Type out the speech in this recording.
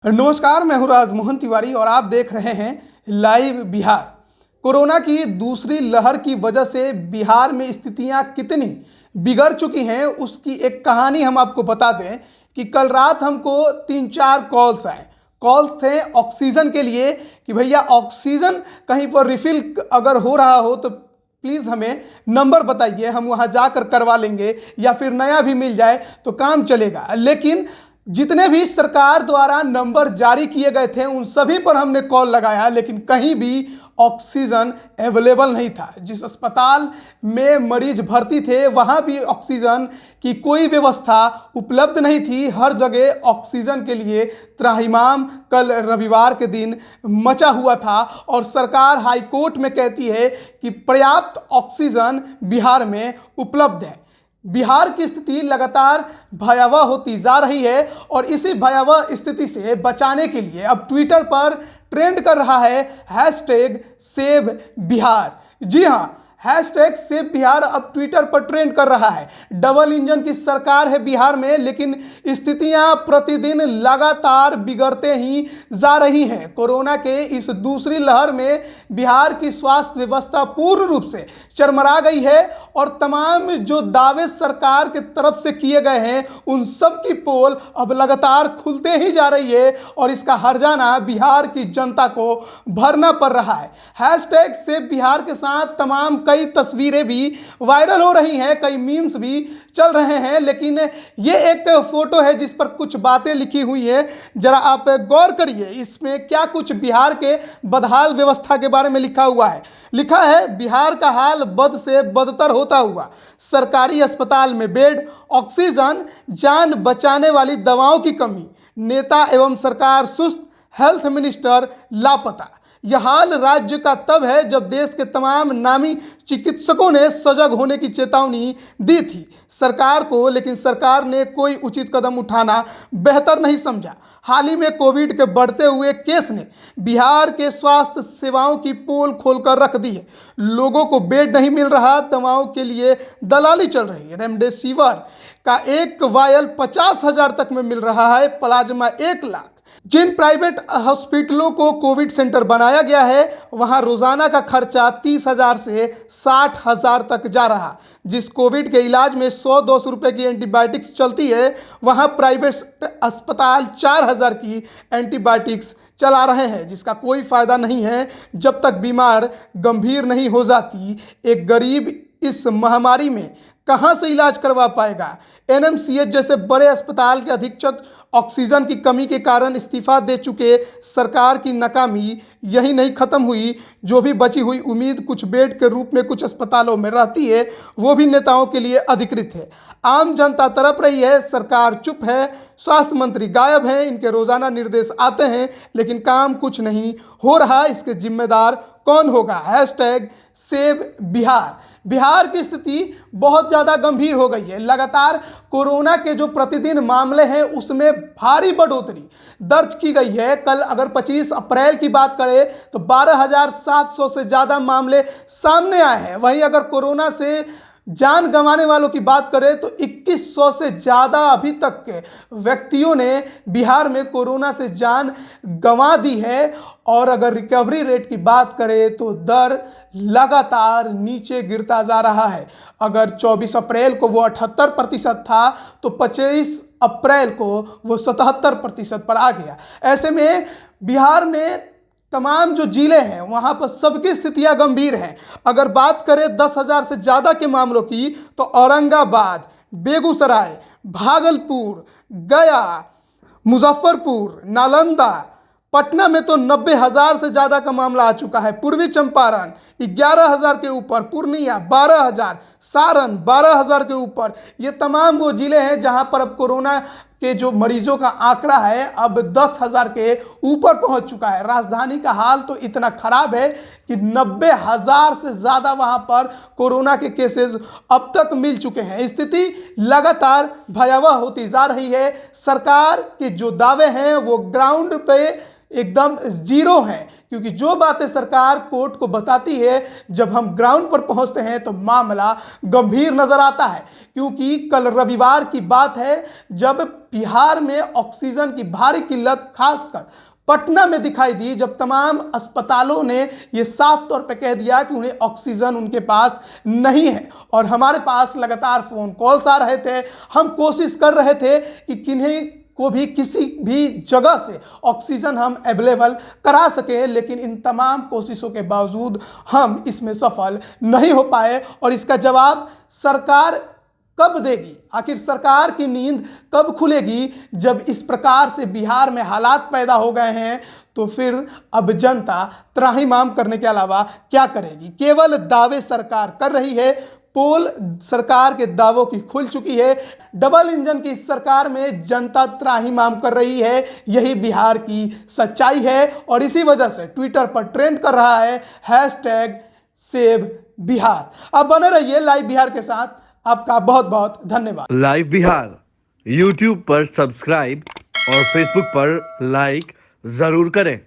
नमस्कार, मैं हूं राजमोहन तिवारी और आप देख रहे हैं लाइव बिहार। कोरोना की दूसरी लहर की वजह से बिहार में स्थितियां कितनी बिगड़ चुकी हैं उसकी एक कहानी हम आपको बता दें कि कल रात हमको 3-4 कॉल्स आए। कॉल्स थे ऑक्सीजन के लिए कि भैया ऑक्सीजन कहीं पर रिफिल अगर हो रहा हो तो प्लीज़ हमें नंबर बताइए, हम वहाँ जाकर करवा लेंगे या फिर नया भी मिल जाए तो काम चलेगा। लेकिन जितने भी सरकार द्वारा नंबर जारी किए गए थे उन सभी पर हमने कॉल लगाया, लेकिन कहीं भी ऑक्सीजन अवेलेबल नहीं था। जिस अस्पताल में मरीज भर्ती थे वहाँ भी ऑक्सीजन की कोई व्यवस्था उपलब्ध नहीं थी। हर जगह ऑक्सीजन के लिए त्राहिमाम कल रविवार के दिन मचा हुआ था और सरकार हाई कोर्ट में कहती है कि पर्याप्त ऑक्सीजन बिहार में उपलब्ध है। बिहार की स्थिति लगातार भयावह होती जा रही है और इसी भयावह स्थिति से बचाने के लिए अब ट्विटर पर ट्रेंड कर रहा है हैशटैग सेव बिहार। जी हाँ, हैशटैग सेव बिहार अब ट्विटर पर ट्रेंड कर रहा है। डबल इंजन की सरकार है बिहार में, लेकिन स्थितियां प्रतिदिन लगातार बिगड़ते ही जा रही हैं। कोरोना के इस दूसरी लहर में बिहार की स्वास्थ्य व्यवस्था पूर्ण रूप से चरमरा गई है और तमाम जो दावे सरकार के तरफ से किए गए हैं उन सब की पोल अब लगातार खुलते ही जा रही है और इसका हर्जाना बिहार की जनता को भरना पड़ रहा है। हैशटैग सेव बिहार के साथ तमाम कई तस्वीरें भी वायरल हो रही हैं, कई मीम्स भी चल रहे हैं, लेकिन ये एक फोटो है जिस पर कुछ बातें लिखी हुई है। जरा आप गौर करिए इसमें क्या कुछ बिहार के बदहाल व्यवस्था के बारे में लिखा हुआ है। लिखा है, बिहार का हाल बद से बदतर होता हुआ, सरकारी अस्पताल में बेड, ऑक्सीजन, जान बचाने वाली दवाओं की कमी, नेता एवं सरकार सुस्त, हेल्थ मिनिस्टर लापता। यह हाल राज्य का तब है जब देश के तमाम नामी चिकित्सकों ने सजग होने की चेतावनी दी थी सरकार को, लेकिन सरकार ने कोई उचित कदम उठाना बेहतर नहीं समझा। हाल ही में कोविड के बढ़ते हुए केस ने बिहार के स्वास्थ्य सेवाओं की पोल खोलकर रख दी है। लोगों को बेड नहीं मिल रहा, दवाओं के लिए दलाली चल रही है। रेमडेसिविर का एक वायल 50,000 तक में मिल रहा है, प्लाज्मा 1 लाख। जिन प्राइवेट हॉस्पिटलों को कोविड सेंटर बनाया गया है वहां रोजाना का खर्चा 30,000 से 60,000 तक जा रहा। जिस कोविड के इलाज में 100-200 रुपए की एंटीबायोटिक्स चलती है वहां प्राइवेट अस्पताल 4,000 की एंटीबायोटिक्स चला रहे हैं, जिसका कोई फायदा नहीं है जब तक बीमार गंभीर नहीं हो जाती। एक गरीब इस महामारी में कहां से इलाज करवा पाएगा। एनएमसीएच जैसे बड़े अस्पताल के अधीक्षक ऑक्सीजन की कमी के कारण इस्तीफा दे चुके। सरकार की नाकामी यही नहीं खत्म हुई, जो भी बची हुई उम्मीद कुछ बेड के रूप में कुछ अस्पतालों में रहती है वो भी नेताओं के लिए अधिकृत है। आम जनता तड़प रही है, सरकार चुप है, स्वास्थ्य मंत्री गायब हैं, इनके रोजाना निर्देश आते हैं लेकिन काम कुछ नहीं हो रहा। इसके जिम्मेदार कौन होगा। Hashtag save Bihar. बिहार की स्थिति बहुत ज़्यादा गंभीर हो गई है। लगातार कोरोना के जो प्रतिदिन मामले हैं उसमें भारी बढ़ोतरी दर्ज की गई है। कल अगर 25 अप्रैल की बात करें तो 12,700 से ज़्यादा मामले सामने आए हैं। वहीं अगर कोरोना से जान गंवाने वालों की बात करें तो 2100 से ज़्यादा अभी तक के व्यक्तियों ने बिहार में कोरोना से जान गंवा दी है। और अगर रिकवरी रेट की बात करें तो दर लगातार नीचे गिरता जा रहा है। अगर 24 अप्रैल को वो 78% था तो 25 अप्रैल को वो 77% पर आ गया। ऐसे में बिहार में तमाम जो जिले हैं वहाँ पर सबकी स्थितियाँ गंभीर हैं। अगर बात करें 10,000 से ज़्यादा के मामलों की तो औरंगाबाद, बेगूसराय, भागलपुर, गया, मुजफ्फरपुर, नालंदा, पटना में तो 90,000 से ज़्यादा का मामला आ चुका है। पूर्वी चंपारण 11,000 के ऊपर, पूर्णिया 12,000, सारण 12,000 के ऊपर। ये तमाम वो ज़िले हैं जहां पर अब कोरोना के जो मरीजों का आंकड़ा है अब 10,000 के ऊपर पहुंच चुका है। राजधानी का हाल तो इतना खराब है कि 90,000 से ज़्यादा वहां पर कोरोना के केसेस अब तक मिल चुके हैं। स्थिति लगातार भयावह होती जा रही है। सरकार के जो दावे हैं वो ग्राउंड पे एकदम जीरो हैं, क्योंकि जो बातें सरकार कोर्ट को बताती है, जब हम ग्राउंड पर पहुंचते हैं तो मामला गंभीर नजर आता है। क्योंकि कल रविवार की बात है, जब बिहार में ऑक्सीजन की भारी किल्लत खासकर पटना में दिखाई दी, जब तमाम अस्पतालों ने यह साफ तौर पर कह दिया कि उन्हें ऑक्सीजन उनके पास नहीं है, और हमारे पास लगातार फोन कॉल्स आ रहे थे, हम कोशिश कर रहे थे कि किन्हीं को भी किसी भी जगह से ऑक्सीजन हम अवेलेबल करा सके, लेकिन इन तमाम कोशिशों के बावजूद हम इसमें सफल नहीं हो पाए। और इसका जवाब सरकार कब देगी? आखिर सरकार की नींद कब खुलेगी? जब इस प्रकार से बिहार में हालात पैदा हो गए हैं, तो फिर अब जनता त्राहिमाम करने के अलावा क्या करेगी? केवल दावे सरकार कर रही है, पोल सरकार के दावों की खुल चुकी है। डबल इंजन की इस सरकार में जनता त्राहिमाम कर रही है, यही बिहार की सच्चाई है। और इसी वजह से ट्विटर पर ट्रेंड कर रहा है #सेव बिहार। अब बने रहिए लाइव बिहार के साथ। आपका बहुत बहुत धन्यवाद। लाइव बिहार यूट्यूब पर सब्सक्राइब और फेसबुक पर लाइक जरूर करें।